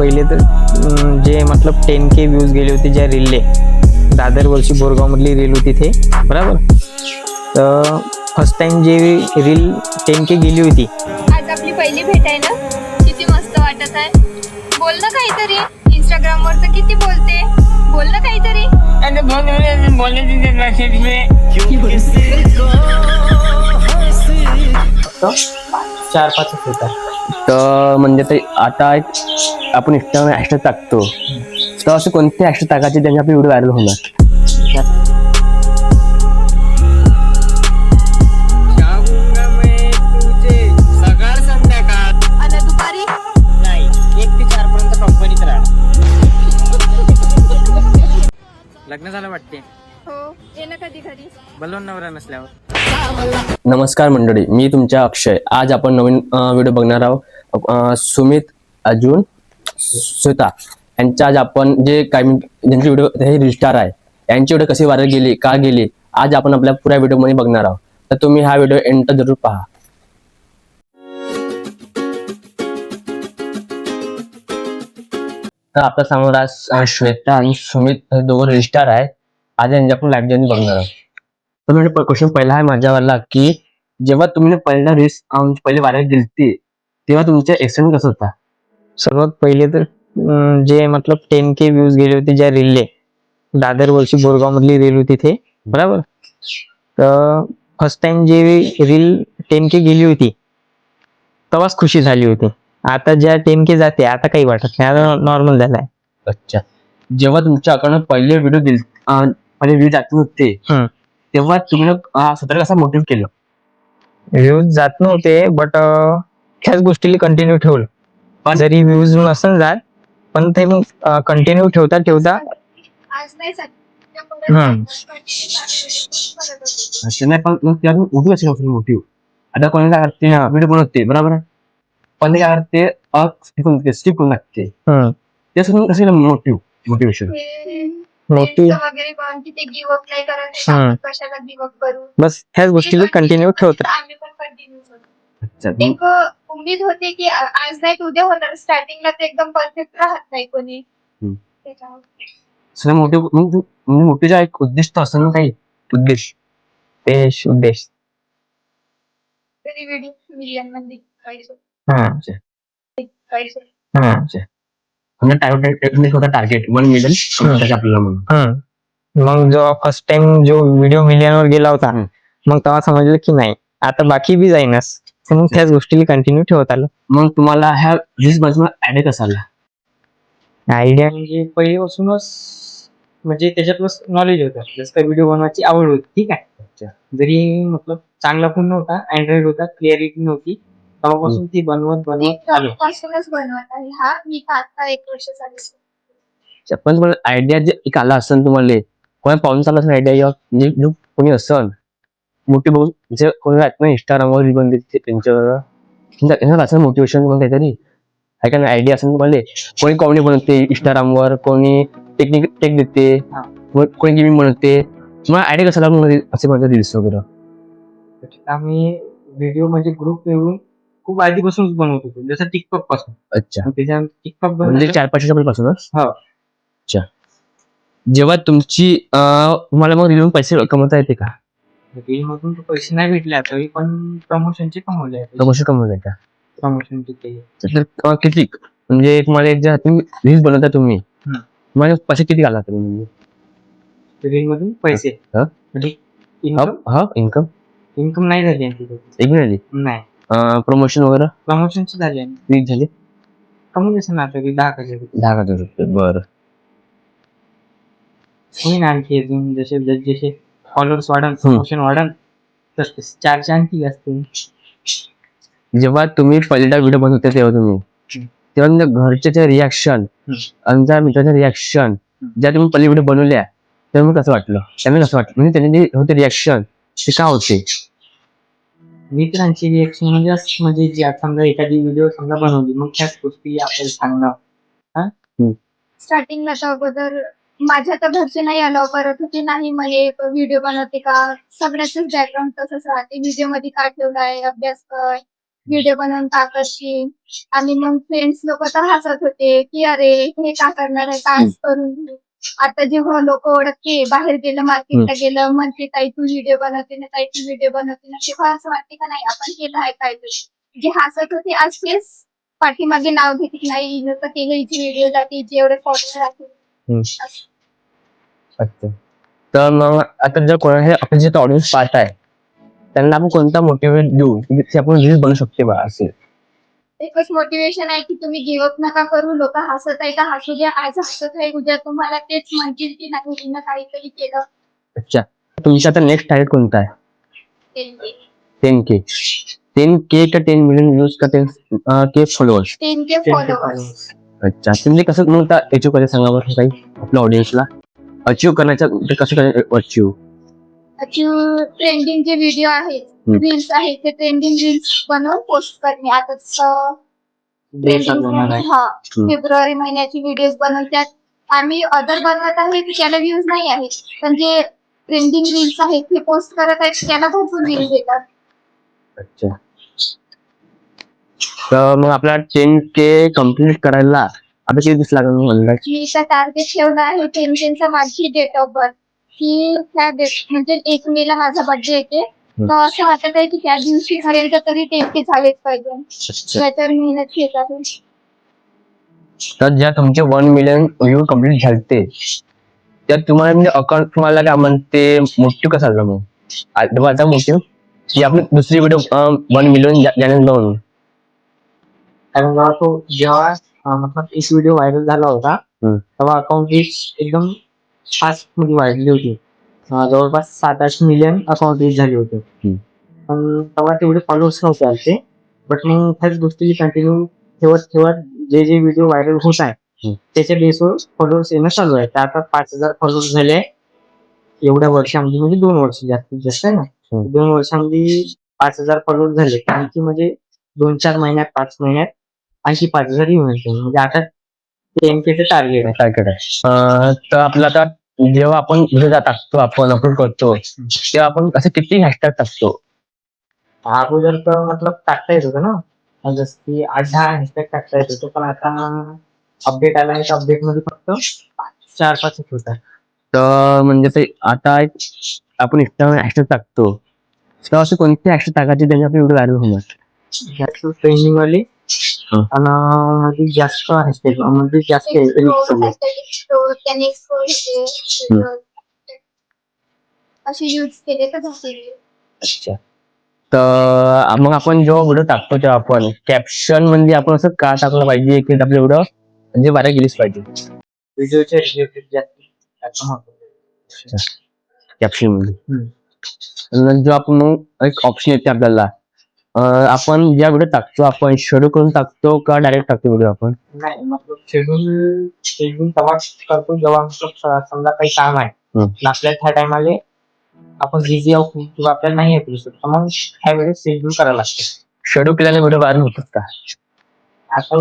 पहिले तर जे मतलब 10K व्ह्यूज गेले होते ज्या रीलले, दादर वर्षी बोरगावमधली रील होती ते, बरोबर. तर फर्स्ट टाइम जे रील 10K गेली होती. आज आपली पहिली भेट आहे ना, किती मस्त वाटत आहे. बोल ना काहीतरी, इंस्टाग्राम वर तर किती बोलते, बोल ना काहीतरी. चार पाच होता. तर म्हणजे ते आता एक आपण इंस्टाग्राम हॅशटॅग टाकतो, तर असे कोणते हॅशटॅग टाकायचे त्यांनी आपले व्हिडिओ व्हायरल होणार? आणि दुपारी नाही, 1 ते 4 पर्यंत कंपनीत राहा. लग्न झालं वाटते. हो, ये ना कधी घरी. बलवून नवरा नसल्यावर. नमस्कार मंडळी, मी तुमच्या अक्षय. आज आपण नवीन व्हिडिओ बघणार आहोत. सुमित अर्जुन सुता यांचा आज आपण जे काही ज्यांचे व्हिडिओ हे रिस्टार आहे, यांचे व्हिडिओ कसे व्हायरल गेले, का गेले, आज आपण आपल्या पुऱ्या व्हिडिओमध्ये बघणार आहोत. तर तुम्ही हा व्हिडिओ एंड जरूर पहा. तर आपल्या समोर आज श्वेता आणि सुमित हे दोघं रजिस्टार आहे. आज यांच्या आपण लाईव्ह जर्नी बघणार आहोत. तर म्हणजे क्वेश्चन पहिला आहे माझ्यावाला की जेव्हा तुम्ही पहिला रील्स पहिले व्हायरल गेलती तेव्हा तुमचा एक्सपिरियन्स कसा होता? सर्वात पहिले तर जे मतलब 10K व्ह्यूज गेले होते ज्या रीलले, दादर वर्षी बोरगावमधली रील होती ते, बरोबर. तर फर्स्ट टाइम जे रील 10K गेली होती तेव्हाच खुशी झाली होती. आता ज्या 10K जाते आता काही वाटत नाही, आता नॉर्मल झालाय. अच्छा, जेव्हा तुमच्या अकाउंट पहिले व्हिडिओ पहिले व्ह्यू जात होते तेव्हा तुम्ही स्वतःला कसं मोटिव्ह केलं? व्ह्यूज जात नव्हते, बट त्याच गोष्टीला कंटिन्यू ठेवलं. पण- जरी व्ह्यूज नसेल जात, पण ते मग कंटिन्यू ठेवता ठेवता आज नाही सांग. असं नाही, पण मग त्यातून मोटिव्ह असेल मोटिव्ह. आता कोणी काय करते व्हिडिओ बनवते बरोबर आहे, पण ते काय करते स्किप करून लागते. ते सुद्धा कसे मोटिवेशन वगैरे पण किती गिव्ह अप नाही करत, कशाला गिव्ह अप करू. बस ह्याच गोष्टीला कंटिन्यू ठेवतात. आम्ही पण कंटिन्यू होतो. एक उम्मीद होती की आज नाही तर उद्या होणार. स्टार्टिंगला ते एकदम परफेक्ट राहत नाही कोणी. सगळं मोठीचा एक उद्दिष्ट असं ना, काही उद्देश उद्देश. तरी व्हिडिओ मिलियन मध्ये पाहिजे. म्हणजे होता टार्गेट 1 मिलियन आपल्याला म्हणून. मग जेव्हा फर्स्ट टाइम जो व्हिडिओ मिलियनवर गेला होता, मग तेव्हा समजलं की नाही आता बाकी बी जाईनच. मग त्याच गोष्टीला कंटिन्यू ठेवत आलं. मग तुम्हाला ह्या रील्स बद्दल आयडिया कसा आला? आयडिया म्हणजे पहिल्यापासूनच म्हणजे त्याच्यातच नॉलेज होतं, जसं काही व्हिडिओ बनवायची आवड होती. ठीक आहे, जरी मतलब चांगला फोन नव्हता, अँड्रॉइड होता, क्लिअरिटी नव्हती, तेव्हापासून ती बनवत आलो. पासूनच बनवत आहे. हा मी आता 1 वर्ष झाले. पण तुम्हाला आयडिया जे एक आला असेल तुम्हाला, कोणा पाहून चालला असेल आयडिया, म्हणजे जो कोणी असेल मोठी बघून, जे कोणी आहेत ना इंस्टाग्रामवर रील बनते त्यांच्यावर असेल मोटिवेशन काहीतरी आहे का नाही, आयडिया असेल तुम्हाला. कोणी कॉमेडी बनवते इंस्टाग्रामवर, कोणी टेक देते, कोणी गेमिंग बनवते. तुम्हाला आयडिया कसा लागून असे बनवते रील्स वगैरे? आम्ही व्हिडिओ म्हणजे ग्रुप मिळून खूप आधीपासूनच बनवत होतो, जसं टिकटॉक पासून. अच्छा, त्याच्या टिकटॉक म्हणजे 4-5 पासूनच. हो. अच्छा, जेव्हा तुमची तुम्हाला मग रील पैसे कमवता येते का? रील मधून तर पैसे नाही भेटले तरी पण प्रमोशनचे कमवले. प्रमोशन कमवलंय का? प्रमोशनचे तर किती म्हणजे तुम्हाला एक जर रील्स बनवता तुम्ही, तुम्हाला पैसे किती आला तुम्ही? रील मधून पैसे म्हणजे इन्कम इन्कम नाही झाली एक झाली नाही. प्रमोशन वगैरे प्रमोशनची झाली झाली कमी असेल ना तरी 10,000 रुपये. बरं, होईन आणखी अजून जसे फॉलोअर्स वाढन, प्रमोशन वाढन, तसे चार्ज आणखी जास्त. जेव्हा तुम्ही पहिला व्हिडिओ बनवते तेव्हा तुमच्या घरच्या रिॲक्शन आणि त्या मित्राच्या रिॲक्शन ज्या तुम्ही पहिले व्हिडिओ बनवल्या तेव्हा कसं वाटलं, त्यांना कसं वाटलं, म्हणजे त्यांनी जे होते रिॲक्शन ते का होते? मित्रांची रिॲक्शन म्हणजे असं, म्हणजे जी समजा एखादी व्हिडिओ समजा बनवली, मग त्याच गोष्टी आपल्याला सांगणं. स्टार्टिंगला तर अगोदर माझ्या तर घरचे नाही अलाव करत होते, नाही म्हणे व्हिडिओ बनवते का. सगळ्याच बॅकग्राऊंड तसंच राहते, व्हिडिओ मध्ये काय ठेवलाय, अभ्यास कर, व्हिडिओ बनवून टाकत की. आणि मग फ्रेंड्स लोक तर हसत होते की अरे हे का करणार आहे, का आज करून घेऊ. आता जेव्हा लोक ओळखते, बाहेर गेलं, मार्केटला गेलं, म्हणते ताई तू व्हिडिओ बनवते ना, ताई तू व्हिडिओ बनवते ना, तेव्हा असं वाटते का नाही आपण केलं आहे पाहिजे. जे हसत होते आज तेच पाठीमागे नाव घेते, नाही हिनं तर केलं, हिची व्हिडिओ जाते, जेवढे फॉलोअर राहते. अच्छा. तर मग आता जर कोणा हे आपले जे ऑडियन्स पार्ट आहे त्यांना आपण कोणता मोटिवेट देऊ की ते आपण रील बनवू शकते बा असे. एकच मोटिवेशन आहे की तुम्ही गिव्हअप नका करू. लोक हसत आहे का हसू द्या, आज हसत आहे उद्या तुम्हाला तेच म्हणतील की नाही हिनं काहीतरी केलं. अच्छा. तुमचा आता नेक्स्ट टार्गेट कोणता आहे? ते 10K. 10K का 10 मिलियन व्ह्यूज का 10K फॉलोअर्स? 10K followers. अच्छा. तुम्ही कसं मग अचीव करायचं सांगा बरं काही आपल्या ऑडियन्सला अचीव करण्याचं ते कसं करायचं अचीव? ट्रेंडिंग जे व्हिडिओ आहेत, रील्स आहेत, ते ट्रेंडिंग रील्स बनवून पोस्ट करणे. आता फेब्रुवारी महिन्याची व्हिडिओ बनवून त्यात आम्ही अदर बनवत आहे की त्याला व्ह्यूज नाही आहेत, पण जे ट्रेंडिंग रील्स आहेत ते पोस्ट करत आहेत त्याला भरपूर व्ह्यूज येतात. अच्छा. तर मग आपला 10K कम्प्लीट करायला आता किती दिवस लागेल म्हणलं? मी टार्गेट ठेवला आहे 10K माझी डेट ऑफ बर्थ की त्या डेट म्हणजे 1 मेला माझा बर्थडे येते. तर असं वाटत आहे की त्या दिवशी पर्यंत तरी 10K झालेच पाहिजे. त्याच्यावर मेहनत घेत आहे. तर ज्या तुमचे 1 मिलियन व्ह्यू कम्प्लीट झालते त्यात तुम्हाला म्हणजे अकाउंट तुम्हाला काय म्हणते मोटिव्ह कसा झाला मग? आता मोटिव्ह की आपली दुसरी व्हिडिओ 1 मिलियन चॅनल बनवून. कारण जेव्हा मतलब एक व्हिडिओ व्हायरल झाला होता तेव्हा अकाउंट रीच एकदम फास्ट मध्ये वाढली होती. जवळपास 7-8 मिलियन अकाउंट रीच झाले होते. पण तेव्हा तेवढे फॉलोअर्स नव्हते आमचे. बट मग त्याच गोष्टी कंटिन्यू ठेवत जे व्हिडिओ व्हायरल होत आहे त्याच्या बेसवर फॉलोअर्स येणं चालू आहे. तर आता 5,000 फॉलोअर्स झाले एवढ्या वर्षामध्ये, म्हणजे 2 वर्ष जास्तीत जास्त आहे ना. 2 वर्षामध्ये 5,000 फॉलोअर्स झाले. आणखी म्हणजे 2-4 महिन्यात 5 महिन्यात आणखी 5,000 येऊन येते. म्हणजे आता 10K टार्गेट आहे. तर आपलं आता जेव्हा आपण व्हिडिओ टाकतो आपण अपलोड करतो तेव्हा आपण असं किती हॅशटॅग टाकतो? अगोदर तर मतलब टाकता येत होतं ना, जसं की 8-10 हॅशटॅग टाकता येत होतं. पण आता अपडेट आला आहे, अपडेट मध्ये फक्त 4-5 होता. तर म्हणजे ते आता आपण इंस्टाग्राम हॅशटॅग टाकतो तेव्हा असे कोणते हॅशटॅग टाकायचे त्याने आपले व्हिडिओ व्हायरल होणार? जास्त ट्रेंडिंग वाली आणि जास्त हॅशटॅग म्हणजे जास्त असे यूज केले तर झाले. अच्छा. तर मग आपण जेव्हा व्हिडिओ टाकतो तेव्हा आपण कॅप्शन म्हणजे आपण असं का टाकलं पाहिजे की आपलं व्हिडिओ म्हणजे व्हायरल गेलीच पाहिजे? व्हिडिओचे रिलेटेड जास्त कॅप्शन मध्ये जो आपण मग एक ऑप्शन येते आपल्याला आपण ज्या व्हिडिओ टाकतो आपण शेड्यूल करून टाकतो का डायरेक्ट टाकतो व्हिडिओ आपण? नाही, मतलब शेड्यूल तेव्हा करतो जेव्हा समजा काही काम आहे आपल्याला त्या टायमाले आपण बिझी आहोत किंवा आपल्याला नाही ऐकू शकतो, मग ह्या वेळेस शेड्यूल करायला लागते. शेड्यूल केल्याने व्हिडिओ व्हायरल होतात का? आता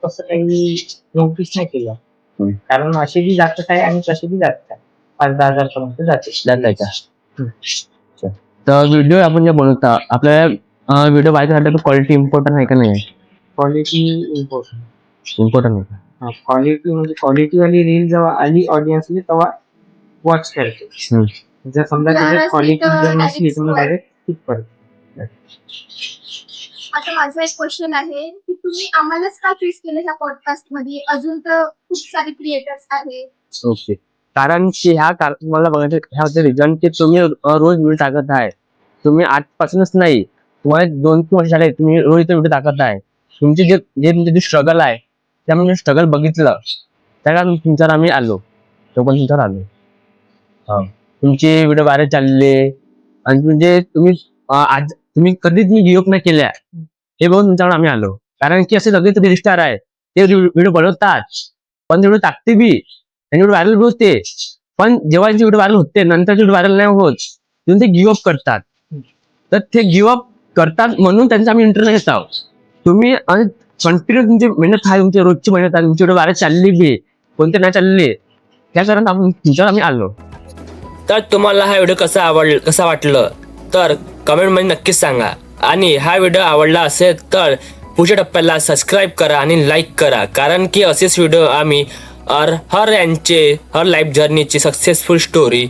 तसं काही नोटीस नाही केलं. कारण असे बी जास्त आहे आणि तसे बी जास्त आहे. 5-10 हजार पर्यंत जाते. तर व्हिडिओ आपण जे बनवता आपल्याला व्हिडिओ व्हायरल झाला तर क्वालिटी इम्पॉर्टंट आहे का नाही? क्वालिटी इम्पॉर्टंट आहे का? क्वालिटी म्हणजे क्वालिटी वाली रील जेव्हा आली ऑडियन्सली तेव्हा वॉच करते. जर समजा त्याच्यात क्वालिटी जर नसली तर डायरेक्ट स्किप करते. आता माझा एक क्वेश्चन आहे की तुम्ही आम्हालाच का चूज केलं ह्या पॉडकास्ट मध्ये? अजून तर खूप सारे क्रिएटर्स आहेत. ओके. कारण की मला बघायचं ह्या रिझन की तुम्ही रोज व्हिडिओ टाकत आहे. तुम्ही आजपासूनच नाही, तुम्हाला 2-3 वर्ष झाले तुम्ही रोज इथे व्हिडिओ टाकत आहे. तुमचे जे तुमचे स्ट्रगल आहे त्यामुळे स्ट्रगल बघितलं त्या तुमच्यावर आम्ही आलो. तो पण तुमच्यावर आलो. तुमचे व्हिडिओ व्हायरल चालले आणि म्हणजे तुम्ही कधीच गिव्हअप नाही केल्या हे बघून तुमच्यावर आम्ही आलो. कारण की असे सगळे तरी स्टार आहे ते व्हिडिओ बनवतात पण व्हिडिओ टाकते बी त्यांनी व्हिडिओ व्हायरल होते. पण जेव्हा त्यांची व्हिडिओ व्हायरल होते नंतर व्हिडिओ व्हायरल नाही होत म्हणून ते गिव्हअप करतात. तर ते गिव्हअप करतात म्हणून त्यांचा आम्ही इंटरव्ह्यू घेत आहोत. तुम्ही कंटिन्यू तुमची मेहनत आहे, तुमची रोजची मेहनत आहे, तुमची व्हिडिओ व्हायरल चालली बी कोणते नाही चालले त्या कारण तुमच्यावर आम्ही आलो. तर तुम्हाला हा व्हिडिओ कसा वाटलं तर कमेंटमध्ये नक्कीच सांगा. आणि हा व्हिडिओ आवडला असेल तर पुढच्या टप्प्याला सबस्क्राईब करा आणि लाईक करा, कारण की असेच व्हिडिओ आम्ही हर लाईफ जर्नीची सक्सेसफुल स्टोरी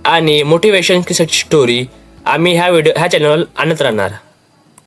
आणि मोटिवेशन स्टोरी आम्ही ह्या चॅनलवर आणत राहणार.